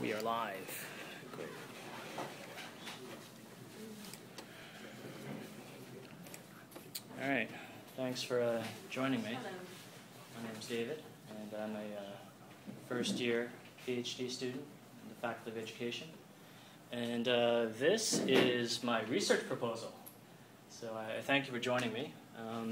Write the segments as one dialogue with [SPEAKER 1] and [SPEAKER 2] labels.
[SPEAKER 1] We are live. Great. All right. Thanks for joining me.
[SPEAKER 2] Hello.
[SPEAKER 1] My name is David, and I'm a first-year PhD student in the Faculty of Education. And this is my research proposal. So I thank you for joining me.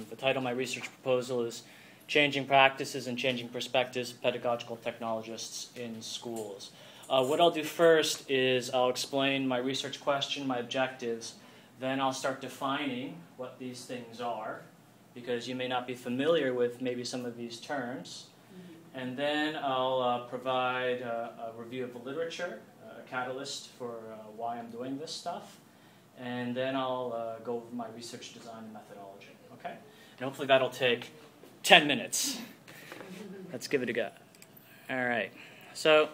[SPEAKER 1] The title of my research proposal is Changing Practices and Changing Perspectives of Pedagogical Technologists in Schools. What I'll do first is I'll explain my research question, my objectives, then I'll start defining what these things are, because you may not be familiar with maybe some of these terms. And then I'll provide a review of the literature, a catalyst for why I'm doing this stuff, and then I'll go over my research design and methodology, okay? And hopefully that'll take 10 minutes. Let's give it a go. All right. So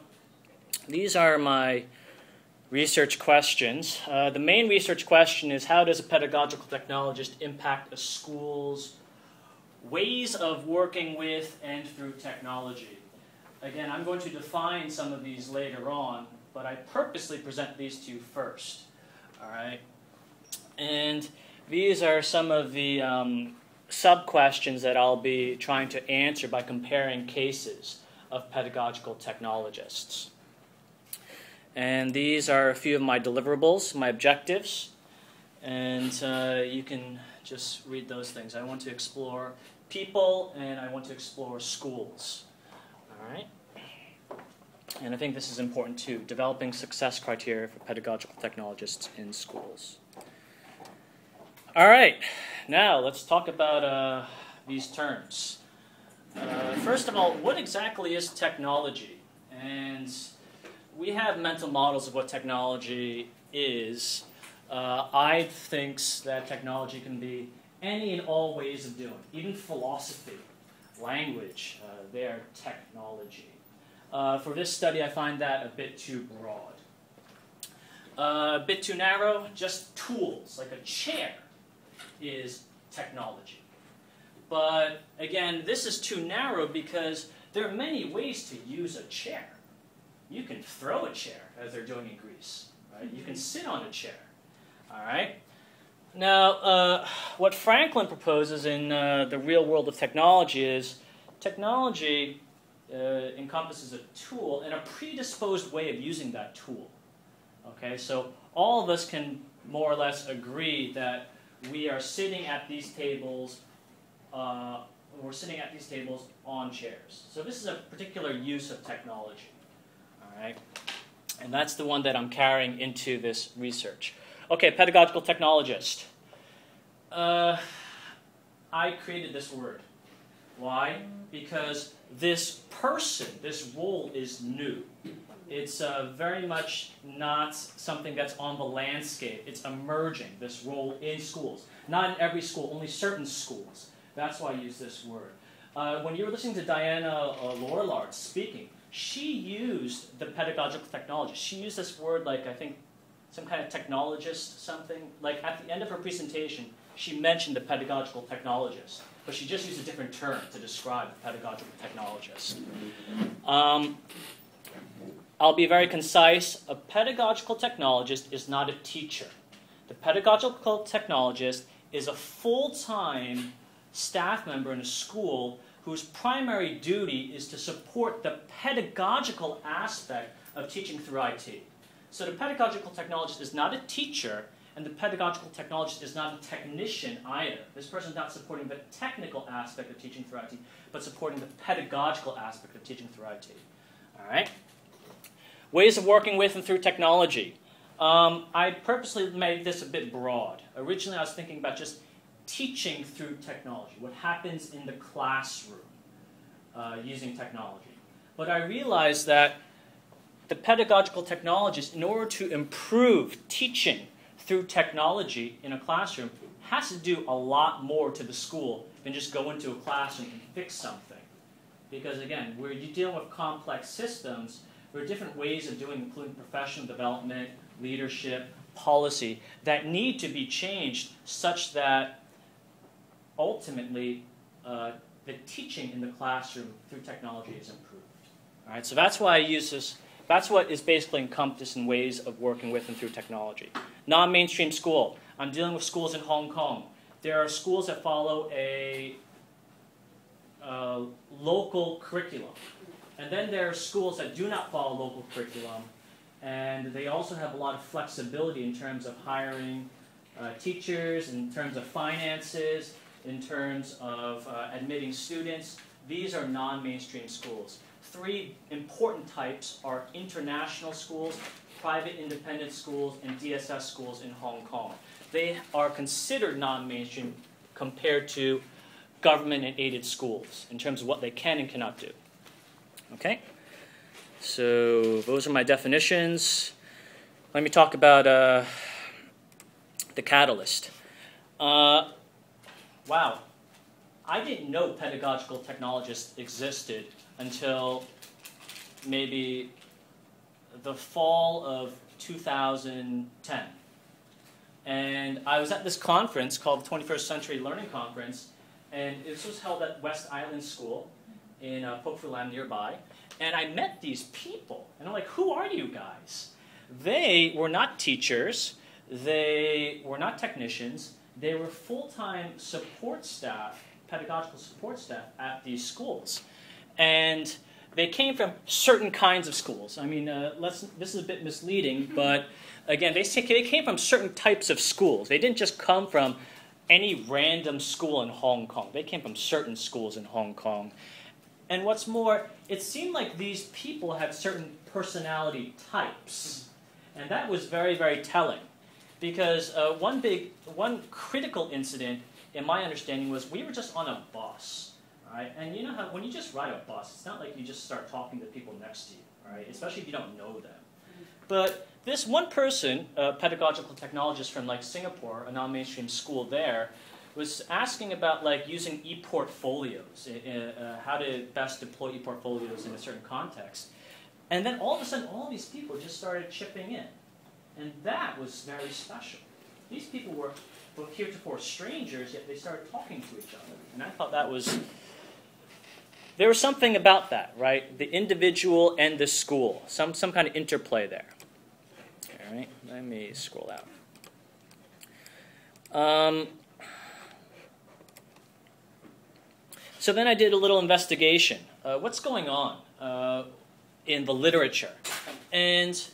[SPEAKER 1] these are my research questions. The main research question is, how does a pedagogical technologist impact a school's ways of working with and through technology? Again, I'm going to define some of these later on, but I purposely present these to you first. All right? And these are some of the sub-questions that I'll be trying to answer by comparing cases of pedagogical technologists. And these are a few of my deliverables, my objectives, and you can just read those things. I want to explore people, and I want to explore schools. All right? And I think this is important too, developing success criteria for pedagogical technologists in schools. All right, now let's talk about these terms. First of all, what exactly is technology? And we have mental models of what technology is. I think that technology can be any and all ways of doing, even philosophy, language, they are technology. For this study, I find that a bit too broad. A bit too narrow, just tools, like a chair is technology. But again, this is too narrow because there are many ways to use a chair. You can throw a chair, as they're doing in Greece. Right? You can sit on a chair. All right? Now, what Franklin proposes in the real world of technology is technology encompasses a tool and a predisposed way of using that tool. Okay, so all of us can more or less agree that we are sitting at these tables. We're sitting at these tables on chairs. So this is a particular use of technology. All right, and that's the one that I'm carrying into this research. Okay, pedagogical technologist. I created this word. Why? Because this person, this role is new. It's very much not something that's on the landscape. It's emerging, this role in schools. Not in every school, only certain schools. That's why I use this word. When you were listening to Diana Lorillard speaking, she used the pedagogical technologist. She used this word like, I think, some kind of technologist, something. Like at the end of her presentation, she mentioned the pedagogical technologist, but she just used a different term to describe the pedagogical technologist. I'll be very concise. A pedagogical technologist is not a teacher. The pedagogical technologist is a full-time staff member in a school whose primary duty is to support the pedagogical aspect of teaching through IT. So the pedagogical technologist is not a teacher, and the pedagogical technologist is not a technician either. This person is not supporting the technical aspect of teaching through IT, but supporting the pedagogical aspect of teaching through IT. All right? Ways of working with and through technology. I purposely made this a bit broad. Originally, I was thinking about just teaching through technology, what happens in the classroom using technology. But I realized that the pedagogical technologist, in order to improve teaching through technology in a classroom, has to do a lot more to the school than just go into a classroom and fix something. Because again, where you're dealing with complex systems, there are different ways of doing, including professional development, leadership, policy, that need to be changed such that ultimately the teaching in the classroom through technology is improved. All right, so that's why I use this That's what is basically encompassed in ways of working with and through technology. Non-mainstream school. I'm dealing with schools in Hong Kong. There are schools that follow a local curriculum. And then there are schools that do not follow local curriculum. And they also have a lot of flexibility in terms of hiring teachers, in terms of finances, in terms of admitting students. These are non-mainstream schools. Three important types are international schools, private independent schools, and DSS schools in Hong Kong. They are considered non-mainstream compared to government and aided schools in terms of what they can and cannot do. Okay? So those are my definitions. Let me talk about the catalyst. Wow. I didn't know pedagogical technologists existed until maybe the fall of 2010. And I was at this conference called the 21st Century Learning Conference, and this was held at West Island School in Pok Fu Lam nearby. And I met these people, and I'm like, who are you guys? They were not teachers, they were not technicians, they were full-time support staff, pedagogical support staff at these schools. And they came from certain kinds of schools. I mean, this is a bit misleading, but again, they came from certain types of schools. They didn't just come from any random school in Hong Kong. They came from certain schools in Hong Kong. And what's more, it seemed like these people had certain personality types. And that was very, very telling. Because one critical incident, in my understanding, was we were just on a bus. Right? And you know how when you just ride a bus, it's not like you just start talking to people next to you, right? Especially if you don't know them. But this one person, a pedagogical technologist from like Singapore, a non-mainstream school there, was asking about like using e-portfolios, how to best deploy e-portfolios in a certain context. And then all of a sudden, all these people just started chipping in. And that was very special. These people were heretofore strangers, yet they started talking to each other. And I thought that was... There was something about that, right? The individual and the school. Some kind of interplay there. All right, let me scroll out. So then I did a little investigation. What's going on in the literature? And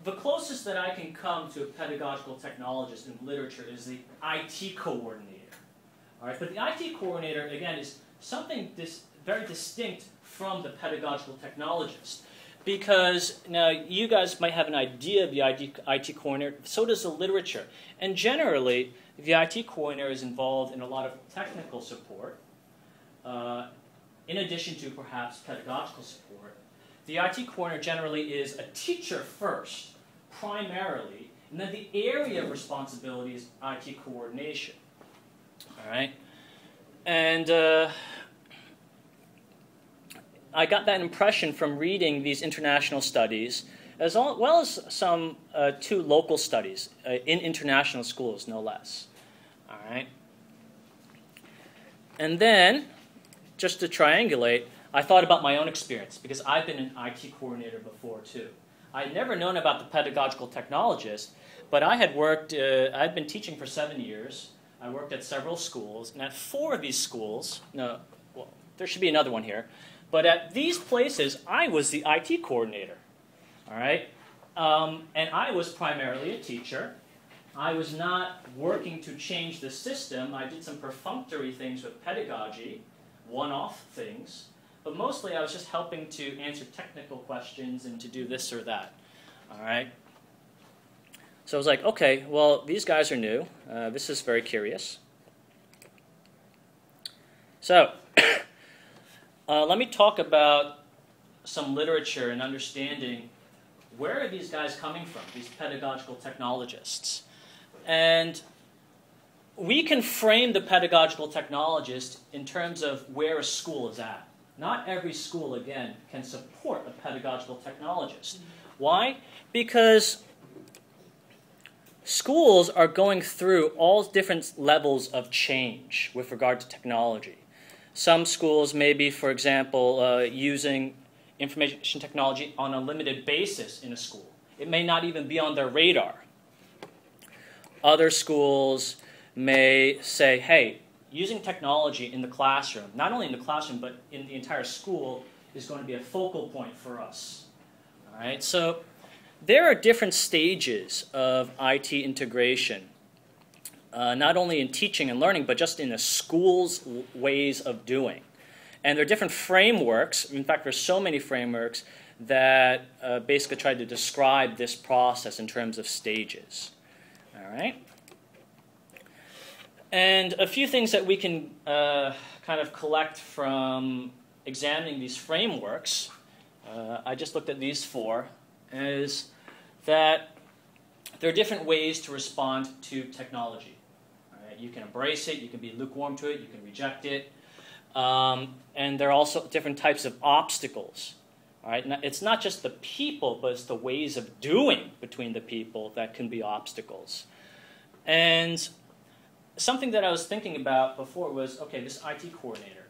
[SPEAKER 1] the closest that I can come to a pedagogical technologist in literature is the IT coordinator. All right, but the IT coordinator, again, is something very distinct from the pedagogical technologist. Because now you guys might have an idea of the IT coordinator, so does the literature. And generally, the IT coordinator is involved in a lot of technical support, in addition to perhaps pedagogical support. The IT coordinator generally is a teacher first, primarily, and then the area of responsibility is IT coordination. All right? And I got that impression from reading these international studies, as well as some 2 local studies in international schools, no less. All right. And then, just to triangulate, I thought about my own experience, because I've been an IT coordinator before, too. I'd never known about the pedagogical technologist, but I had worked, I'd been teaching for 7 years. I worked at several schools, and at 4 of these schools, no, well, there should be another one here, but at these places, I was the IT coordinator, all right? And I was primarily a teacher. I was not working to change the system. I did some perfunctory things with pedagogy, one-off things, but mostly I was just helping to answer technical questions and to do this or that, all right? So I was like, okay, well, these guys are new. This is very curious. So let me talk about some literature and understanding where are these guys coming from, these pedagogical technologists. And we can frame the pedagogical technologist in terms of where a school is at. Not every school, again, can support a pedagogical technologist. Why? Because schools are going through all different levels of change with regard to technology. Some schools may be, for example, using information technology on a limited basis in a school. It may not even be on their radar. Other schools may say, hey, using technology in the classroom, not only in the classroom, but in the entire school, is going to be a focal point for us. All right? So there are different stages of IT integration, not only in teaching and learning, but just in the school's ways of doing. And there are different frameworks. In fact, there's so many frameworks that basically try to describe this process in terms of stages. All right? And a few things that we can kind of collect from examining these frameworks, I just looked at these four, is that there are different ways to respond to technology. All right? You can embrace it, you can be lukewarm to it, you can reject it. And there are also different types of obstacles. All right? Now, it's not just the people, but it's the ways of doing between the people that can be obstacles. And something that I was thinking about before was, okay, this IT coordinator.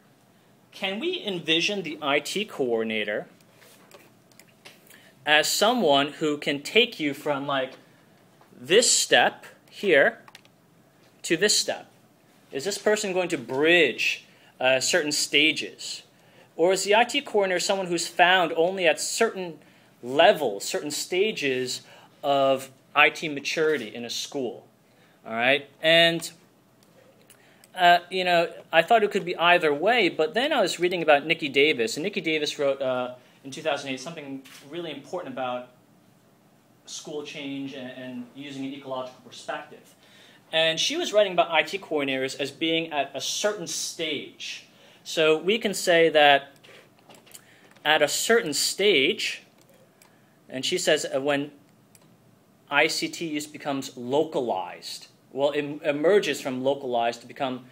[SPEAKER 1] Can we envision the IT coordinator as someone who can take you from like this step here to this step? Is this person going to bridge certain stages? Or is the IT coordinator someone who's found only at certain levels, certain stages of IT maturity in a school? All right? And you know, I thought it could be either way, but then I was reading about Nikki Davis, and Nikki Davis wrote in 2008 something really important about school change and using an ecological perspective. And she was writing about IT coordinators as being at a certain stage. So we can say that at a certain stage, and she says when ICT use becomes localized, well, it emerges from localized to become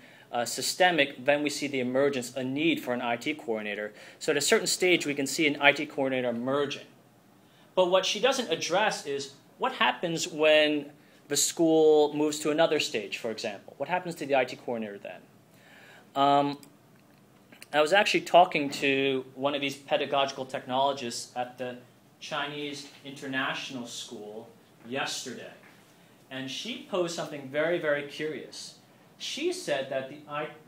[SPEAKER 1] systemic, then we see the emergence, a need for an IT coordinator. So at a certain stage, we can see an IT coordinator emerging. But what she doesn't address is what happens when the school moves to another stage, for example. What happens to the IT coordinator then? I was actually talking to one of these pedagogical technologists at the Chinese International School yesterday. And she posed something very, very curious. She said that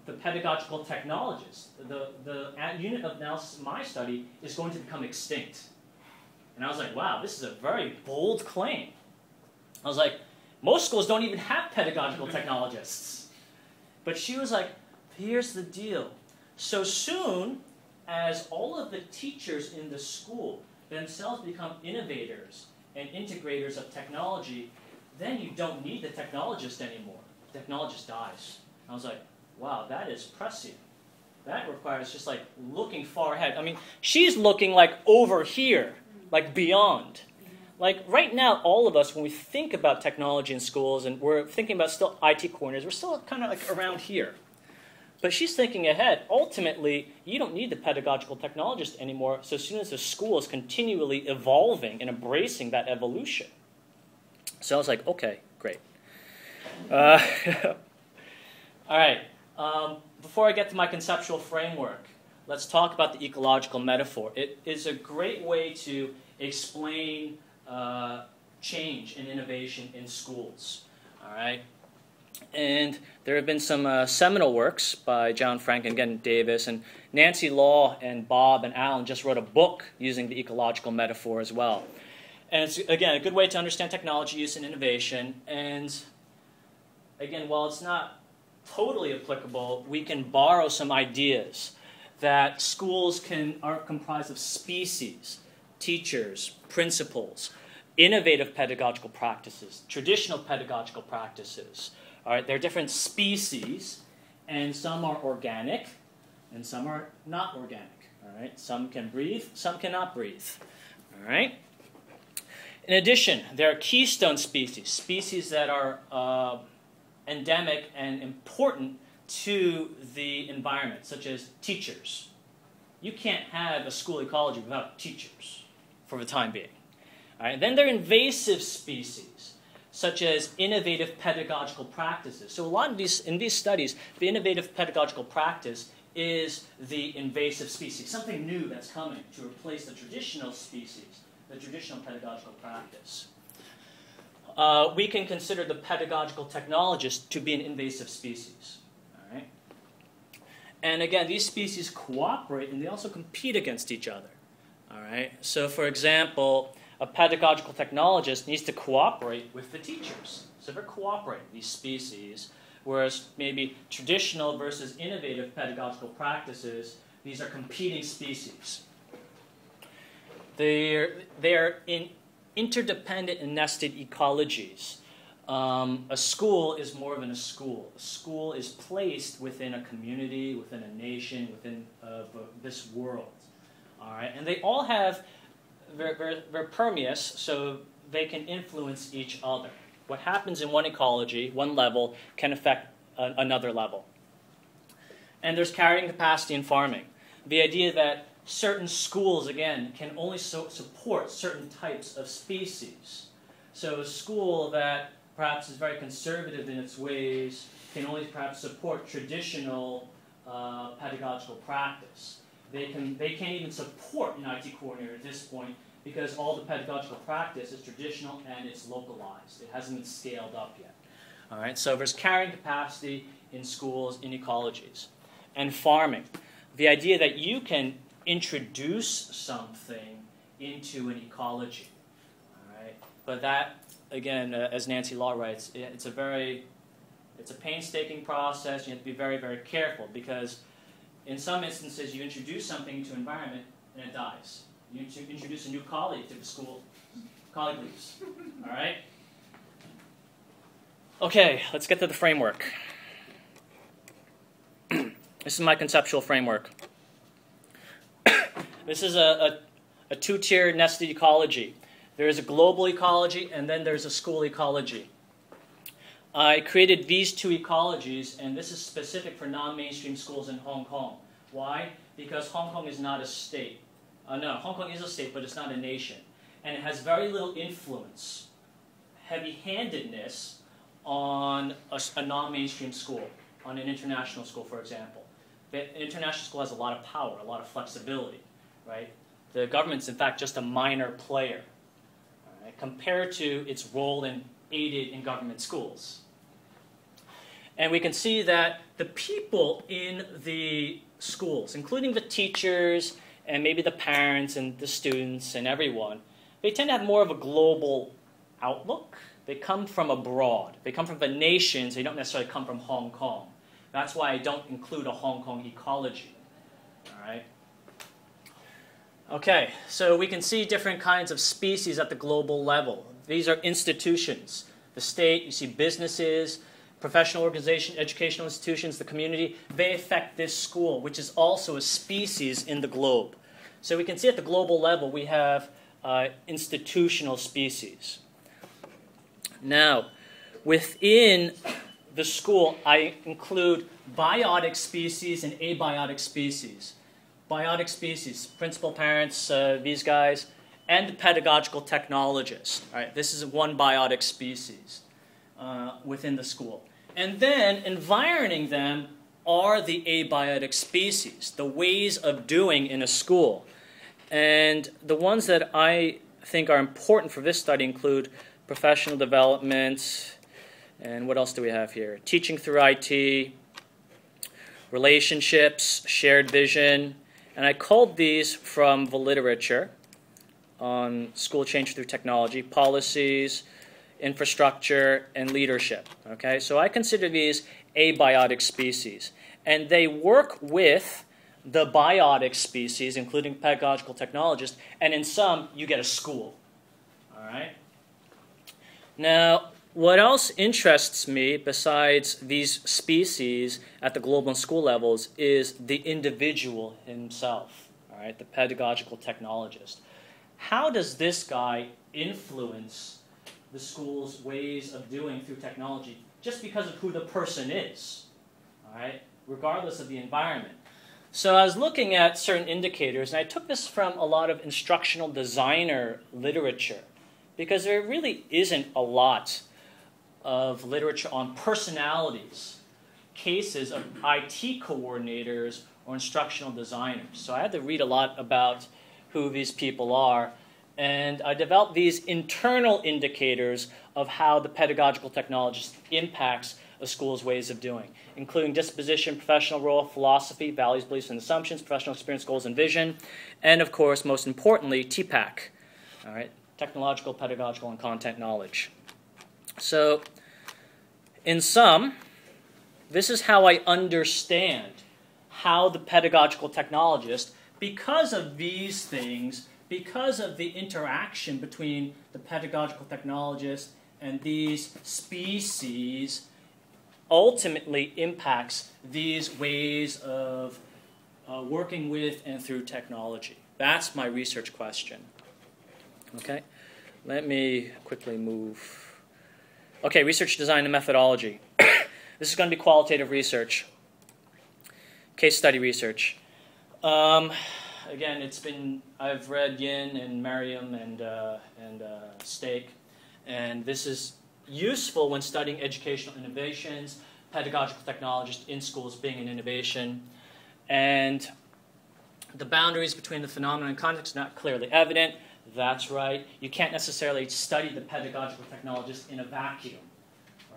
[SPEAKER 1] the pedagogical technologist, the unit of analysis of my study, is going to become extinct. And I was like, wow, this is a very bold claim. I was like, most schools don't even have pedagogical technologists. But she was like, here's the deal. So soon as all of the teachers in the school themselves become innovators and integrators of technology, then you don't need the technologist anymore. The technologist dies. I was like, wow, that is prescient. That requires just like looking far ahead. I mean, she's looking like over here, like beyond. Like right now, all of us, when we think about technology in schools and we're thinking about still IT coordinators, we're still kind of like around here. But she's thinking ahead. Ultimately, you don't need the pedagogical technologist anymore, so as soon as the school is continually evolving and embracing that evolution. So I was like, okay, great. All right. Before I get to my conceptual framework, let's talk about the ecological metaphor. It is a great way to explain change and innovation in schools. All right. And there have been some seminal works by John Frank and again Davis, and Nancy Law and Bob and Alan just wrote a book using the ecological metaphor as well. And it's, again, a good way to understand technology use and innovation. And again, while it's not totally applicable, we can borrow some ideas that schools are comprised of species, teachers, principals, innovative pedagogical practices, traditional pedagogical practices. All right, there are different species, and some are organic, and some are not organic. All right, some can breathe, some cannot breathe. All right. In addition, there are keystone species, species that are endemic and important to the environment, such as teachers. You can't have a school ecology without teachers for the time being. All right, then there are invasive species, such as innovative pedagogical practices. So a lot of in these studies, the innovative pedagogical practice is the invasive species, something new that's coming to replace the traditional species, the traditional pedagogical practice. We can consider the pedagogical technologist to be an invasive species. All right? And again, these species cooperate and they also compete against each other. All right? So for example, a pedagogical technologist needs to cooperate with the teachers. So they're cooperating, these species, whereas maybe traditional versus innovative pedagogical practices, these are competing species. They're in interdependent and nested ecologies. A school is more than a school. A school is placed within a community, within a nation, within this world. All right? And they all have, they're permeous, so they can influence each other. What happens in one ecology, one level, can affect another level. And there's carrying capacity in farming. The idea that certain schools, again, can only support certain types of species. So a school that perhaps is very conservative in its ways can only perhaps support traditional pedagogical practice. They can't even support an IT coordinator at this point because all the pedagogical practice is traditional and it's localized. It hasn't been scaled up yet. All right, so there's carrying capacity in schools, in ecologies. And farming. The idea that you can introduce something into an ecology. All right? But that, again, as Nancy Law writes, it's a painstaking process. You have to be very, very careful because in some instances you introduce something to an environment and it dies. You introduce a new colleague to the school, colleague leaves. All right? Okay, let's get to the framework. This is my conceptual framework. This is a two-tier nested ecology. There is a global ecology, and then there's a school ecology. I created these two ecologies, and this is specific for non-mainstream schools in Hong Kong. Why? Because Hong Kong is not a state. No, Hong Kong is a state, but it's not a nation. And it has very little influence, heavy-handedness, on a non-mainstream school, on an international school, for example. The international school has a lot of power, a lot of flexibility. Right? The government's, in fact, just a minor player, all right, compared to its role in aided in government schools. And we can see that the people in the schools, including the teachers and maybe the parents and the students and everyone, they tend to have more of a global outlook. They come from abroad. They come from the nations. They don't necessarily come from Hong Kong. That's why I don't include a Hong Kong ecology. All right? Okay, so we can see different kinds of species at the global level. These are institutions. The state, you see businesses, professional organizations, educational institutions, the community. They affect this school, which is also a species in the globe. So we can see at the global level we have institutional species. Now, within the school, I include biotic species and abiotic species. Biotic species, principal parents, these guys, and the pedagogical technologist. All right, this is one biotic species within the school. And then environing them are the abiotic species, the ways of doing in a school. And the ones that I think are important for this study include professional development, and what else do we have here? Teaching through IT, relationships, shared vision. And I culled these from the literature on school change through technology, policies, infrastructure, and leadership. Okay, so I consider these abiotic species. And they work with the biotic species, including pedagogical technologists, and in some, you get a school. All right? Now, what else interests me besides these species at the global and school levels is the individual himself, all right, the pedagogical technologist. How does this guy influence the school's ways of doing through technology just because of who the person is, all right, regardless of the environment? So I was looking at certain indicators, and I took this from a lot of instructional designer literature because there really isn't a lot of literature on personalities, cases of IT coordinators or instructional designers. So I had to read a lot about who these people are, and I developed these internal indicators of how the pedagogical technologist impacts a school's ways of doing, including disposition, professional role, philosophy, values, beliefs, and assumptions, professional experience, goals, and vision, and of course, most importantly, TPAC, all right, technological, pedagogical, and content knowledge. So, in sum, this is how I understand how the pedagogical technologist, because of these things, because of the interaction between the pedagogical technologist and these species, ultimately impacts these ways of working with and through technology. That's my research question. Okay, let me quickly move. Okay, research design and methodology. This is going to be qualitative research, case study research. Again, I've read Yin and Merriam and Stake, and this is useful when studying educational innovations, pedagogical technologist in schools being an innovation, and the boundaries between the phenomenon and context are not clearly evident. That's right. You can't necessarily study the pedagogical technologist in a vacuum,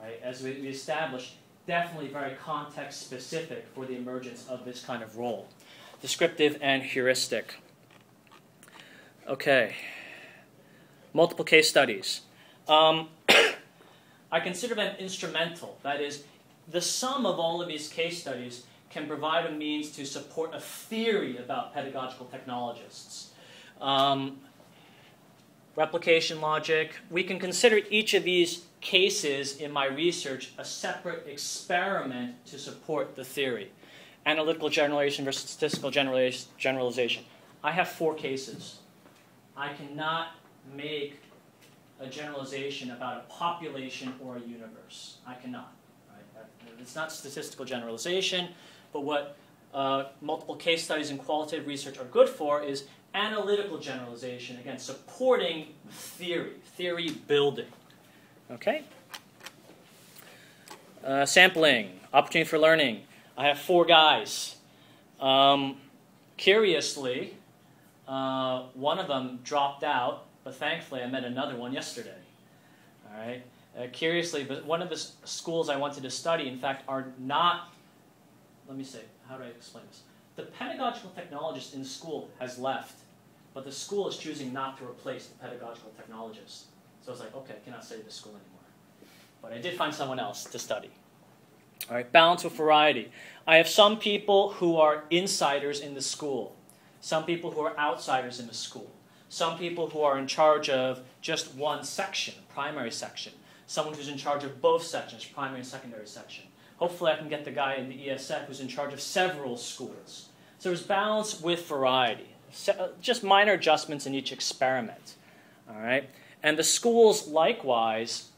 [SPEAKER 1] right? As we established, definitely very context-specific for the emergence of this kind of role. Descriptive and heuristic. Okay. Multiple case studies. I consider them instrumental. That is, the sum of all of these case studies can provide a means to support a theory about pedagogical technologists. Replication logic. We can consider each of these cases in my research a separate experiment to support the theory. Analytical generalization versus statistical generalization. I have 4 cases. I cannot make a generalization about a population or a universe. I cannot. Right? It's not statistical generalization, but what multiple case studies and qualitative research are good for is analytical generalization, again, supporting theory building. Okay? Sampling, opportunity for learning. I have 4 guys. Curiously, one of them dropped out, but thankfully I met another one yesterday. All right. Curiously, but one of the schools I wanted to study, in fact, are not, let me say, how do I explain this? The pedagogical technologist in the school has left, but the school is choosing not to replace the pedagogical technologist. So I was like, okay, I cannot study this school anymore. But I did find someone else to study. All right, balance with variety. I have some people who are insiders in the school, some people who are outsiders in the school, some people who are in charge of just one section, primary section, someone who's in charge of both sections, primary and secondary section. Hopefully I can get the guy in the ESF who's in charge of several schools. So there's balance with variety, just minor adjustments in each experiment. All right? And the schools, likewise,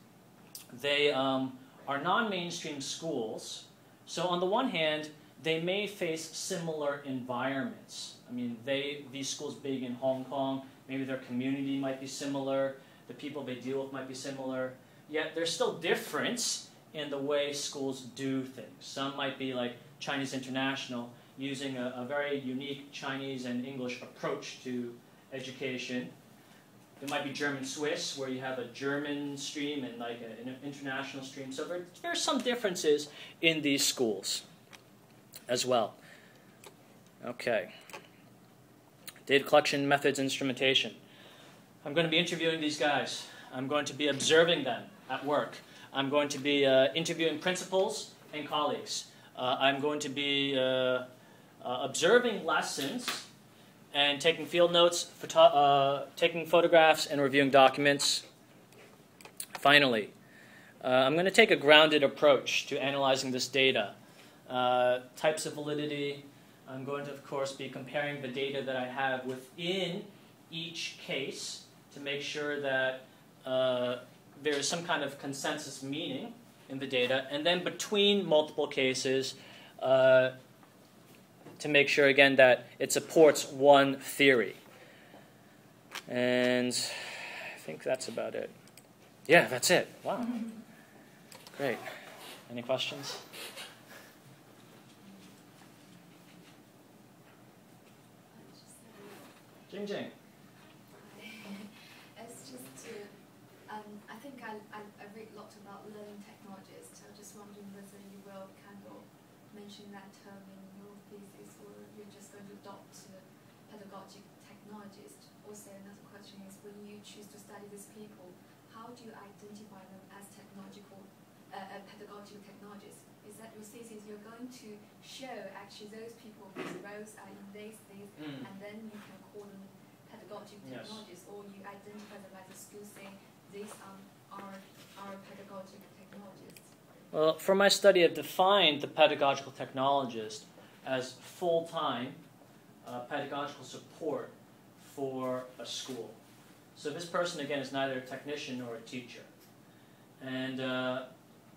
[SPEAKER 1] they are non-mainstream schools. So on the one hand, they may face similar environments. I mean, these schools big in Hong Kong, maybe their community might be similar, the people they deal with might be similar, yet there's still difference in the way schools do things. Some might be like Chinese International, using a very unique Chinese and English approach to education. It might be German-Swiss, where you have a German stream and like an international stream. So there's some differences in these schools as well. Okay. Data collection, methods, instrumentation. I'm going to be interviewing these guys. I'm going to be observing them at work. I'm going to be interviewing principals and colleagues. I'm going to be observing lessons and taking field notes, taking photographs, and reviewing documents. Finally, I'm going to take a grounded approach to analyzing this data. Types of validity. I'm going to, of course, be comparing the data that I have within each case to make sure that there is some kind of consensus meaning in the data, and then between multiple cases to make sure, again, that it supports one theory. And I think that's about it. Yeah, that's it. Wow. Great. Any questions? Jing Jing.
[SPEAKER 2] It's just to, I think I read a lot about learning technologists. I'm just wondering whether you will kind of mention that term in your thesis, or you're just going to adopt pedagogical technologist. Also, another question is, when you choose to study these people, how do you identify them as pedagogical technologists? Is that your thesis you're going to show actually those people whose roles are in this, and then you can call them pedagogical technologists, or you identify them as a school saying these are pedagogical technologists?
[SPEAKER 1] Well, for my study, I've defined the pedagogical technologist as full-time pedagogical support for a school. So this person, again, is neither a technician nor a teacher. And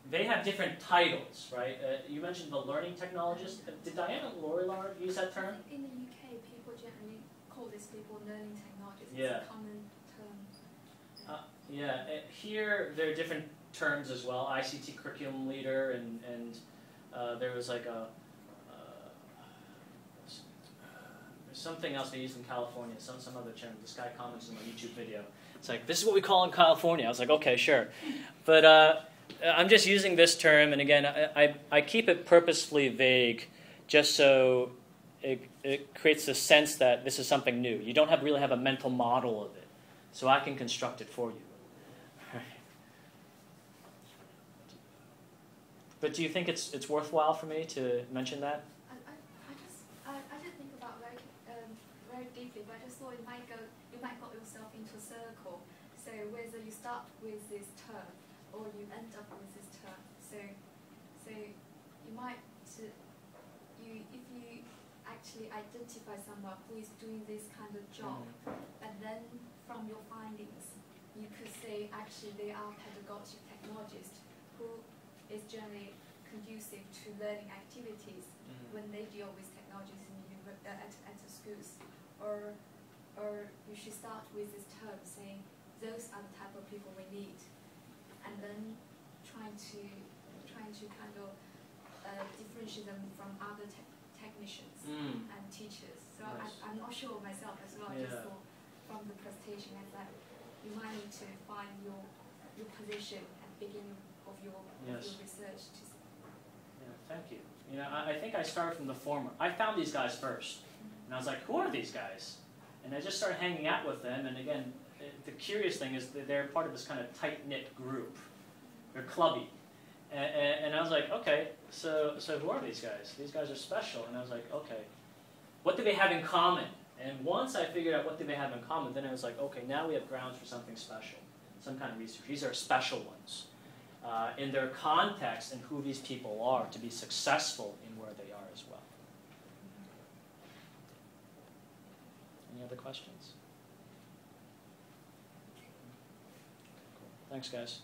[SPEAKER 1] they have different titles, right? You mentioned the learning technologist. Did Diana Lorillard use that term?
[SPEAKER 2] In the UK, people generally call these people learning technologists.
[SPEAKER 1] Yeah.
[SPEAKER 2] It's a common term.
[SPEAKER 1] Here there are different terms as well. ICT curriculum leader, and there was like something else they used in California, some other term. This guy commented in my YouTube video. It's like, this is what we call in California. I was like, okay, sure. But I'm just using this term, and again, I keep it purposefully vague just so it creates the sense that this is something new. You don't really have a mental model of it, so I can construct it for you. But do you think it's worthwhile for me to mention that?
[SPEAKER 2] I didn't think about very deeply, but I just thought you might got yourself into a circle. So whether you start with this term or you end up with this term, so you might if you actually identify someone who is doing this kind of job, and then from your findings you could say actually they are pedagogical technologists who is generally conducive to learning activities when they deal with technologies at the schools, or you should start with this term saying those are the type of people we need, and then trying to kind of differentiate them from other technicians and teachers. So nice. I'm not sure myself as well. I just thought from the presentation that you might need to find your position at the beginning of your research.
[SPEAKER 1] Thank you. You know, I think I started from the former. I found these guys first, and I was like, who are these guys? And I just started hanging out with them, and again, the curious thing is that they're part of this kind of tight-knit group. They're clubby. And I was like, okay, so who are these guys? These guys are special. And I was like, okay, what do they have in common? And once I figured out what do they have in common, then I was like, okay, now we have grounds for something special, some kind of research. These are special ones. In their context and who these people are to be successful in where they are as well. Any other questions? Cool. Thanks, guys.